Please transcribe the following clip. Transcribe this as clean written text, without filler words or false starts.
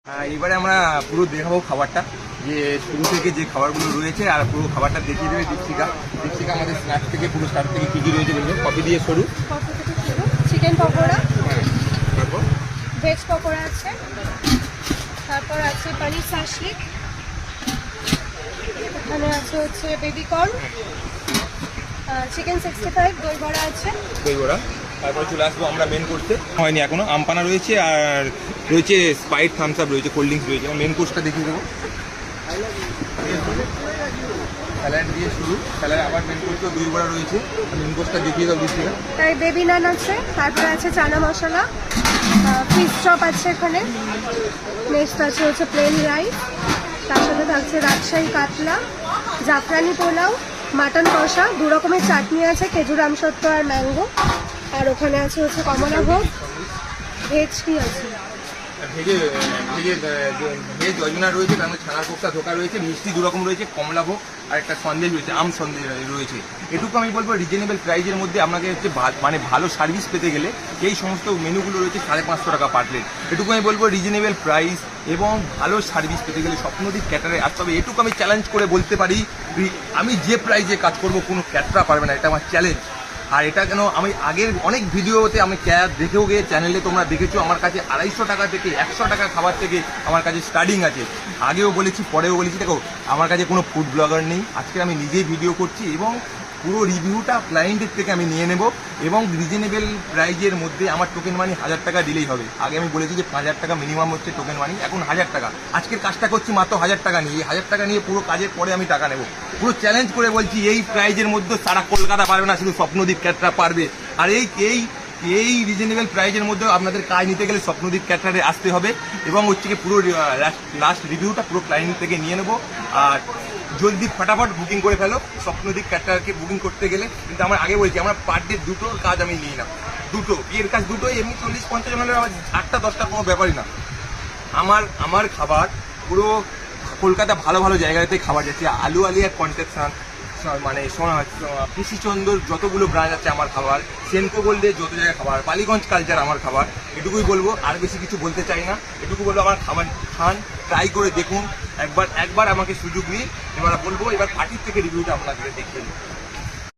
এবারে আমরা পুরো দেখাবো খাবারটা, যে শুরু থেকে যে খাবারগুলো রয়েছে আর পুরো খাবারটা দেখিয়ে দেবে দীপশিকা। দীপশিকা আমাদের স্ন্যাক্স থেকে পুরো স্টার্ট থেকে কী কী রয়েছে বলবে। কফি দিয়ে শুরু, চিকেন পকোড়া, তারপর ভেজ পকোড়া আছে, তারপর আছে পনির শাশলিক, এখানে আছে হচ্ছে বেবি কর্ন, চিকেন 65, দই বড়া আছে। দই বড়া। তারপরে চলে আসবো আমরা মেন কোর্সে, হয়নি এখনো। আমপানা রয়েছে আর রয়েছে স্প্রাইট, থামস আপ রয়েছে, কোল্ড ড্রিঙ্কস রয়েছে। মেন কোর্সটা দেখিয়ে দেবো। স্যালাড দিয়ে শুরু, স্যালাড আবার মেন কোর্সে দই বড়া রয়েছে। মেন কোর্সটা দেখিয়ে দাও দীপশিকা। তাই বেবি নান আছে, তারপরে আছে চানা মশলা, ফিশ চপ আছে এখানে, নেক্সট আছে হচ্ছে প্লেন রাইস, তার সাথে থাকছে রাজশাহী কাতলা, জাফরানি পোলাও, মাটন কষা, দু রকমের চাটনি আছে, খেজুর আমসত্ত্ব আর ম্যাঙ্গো, আর ওখানে আছে হচ্ছে কমলা ভোগ। ভেজ কি আছে? ভেজে ভেজে ভেজ জয়জনা রয়েছে, তার মধ্যে ছানার কোফতা ধোকা রয়েছে, মিষ্টি দু রকম রয়েছে, কমলা ভোগ আর একটা সন্দেশ রয়েছে, আম সন্দেশ রয়েছে। এটুকু আমি বলবো রিজনেবল প্রাইজের মধ্যে আপনাকে হচ্ছে মানে ভালো সার্ভিস পেতে গেলে এই সমস্ত মেনুগুলো রয়েছে 550 টাকা পার প্লেট। এটুকু আমি বলবো রিজনেবল প্রাইস এবং ভালো সার্ভিস পেতে গেলে স্বপ্নদ্বীপ ক্যাটারে আসতে হবে। এটুকু আমি চ্যালেঞ্জ করে বলতে পারি, আমি যে প্রাইজে কাজ করব কোনো ক্যাটারা পারবে না, এটা আমার চ্যালেঞ্জ। আর এটা কেন, আমি আগের অনেক ভিডিওতে আমি ক্যাব দেখেও গিয়ে চ্যানেলে তোমরা দেখেছো, আমার কাছে 250 টাকা থেকে 100 টাকা খাবার থেকে আমার কাছে স্টার্টিং আছে। আগেও বলেছি, পরেও বলেছি। দেখো, আমার কাছে কোনো ফুড ব্লগার নেই, আজকে আমি নিজেই ভিডিও করছি এবং পুরো রিভিউটা ক্লায়েন্টের থেকে আমি নিয়ে নেব এবং রিজনেবল প্রাইজের মধ্যে আমার টোকেন মানি 1000 টাকা দিলেই হবে। আগে আমি বলেছি যে 5000 টাকা মিনিমাম হচ্ছে টোকেন মানি, এখন 1000 টাকা। আজকের কাজটা করছি মাত্র 1000 টাকা নিয়ে। এই 1000 টাকা নিয়ে পুরো কাজের পরে আমি টাকা নেব। পুরো চ্যালেঞ্জ করে বলছি, এই প্রাইজের মধ্যে সারা কলকাতা পারবে না, শুধু স্বপ্নদ্বীপ ক্যাটারা পারবে। আর এই রিজনেবল প্রাইজের মধ্যে আপনাদের কাজ নিতে গেলে স্বপ্নদ্বীপ ক্যাটারে আসতে হবে এবং হচ্ছে কি পুরো লাস্ট রিভিউটা পুরো ক্লায়েন্ট থেকে নিয়ে নেব। আর জলদি ফটাফট বুকিং করে ফেলো স্বপ্নদ্বীপ ক্যাটারকে বুকিং করতে গেলে। কিন্তু আমার আগে বলছি, আমরা পার ডে দুটোর কাজ আমি নিই না, দুটো বিয়ের কাজ দুটোই, এমনি 40-50 জনের আমার 8টা-10টা কোনো ব্যাপারই না। আমার খাবার পুরো কলকাতা ভালো ভালো জায়গাতে খাবার যাচ্ছে। আলু আলিয়ার কন্টেকশন, মানে কৃষিচন্দর যতগুলো ব্রাঞ্চ আছে আমার খাবার, সেনকো গোল্ডে যত জায়গায় খাবার, বালিগঞ্জ কালচার আমার খাবার। এটুকুই বলবো, আর বেশি কিছু বলতে চাই না। এটুকু বলবো, আমার খাবার খান, ট্রাই করে দেখুন একবার আমাকে সুযোগ নিন। এবার বলবো, এবার পার্টির থেকে রিভিউটা আপনাদের দেখিয়ে দিন।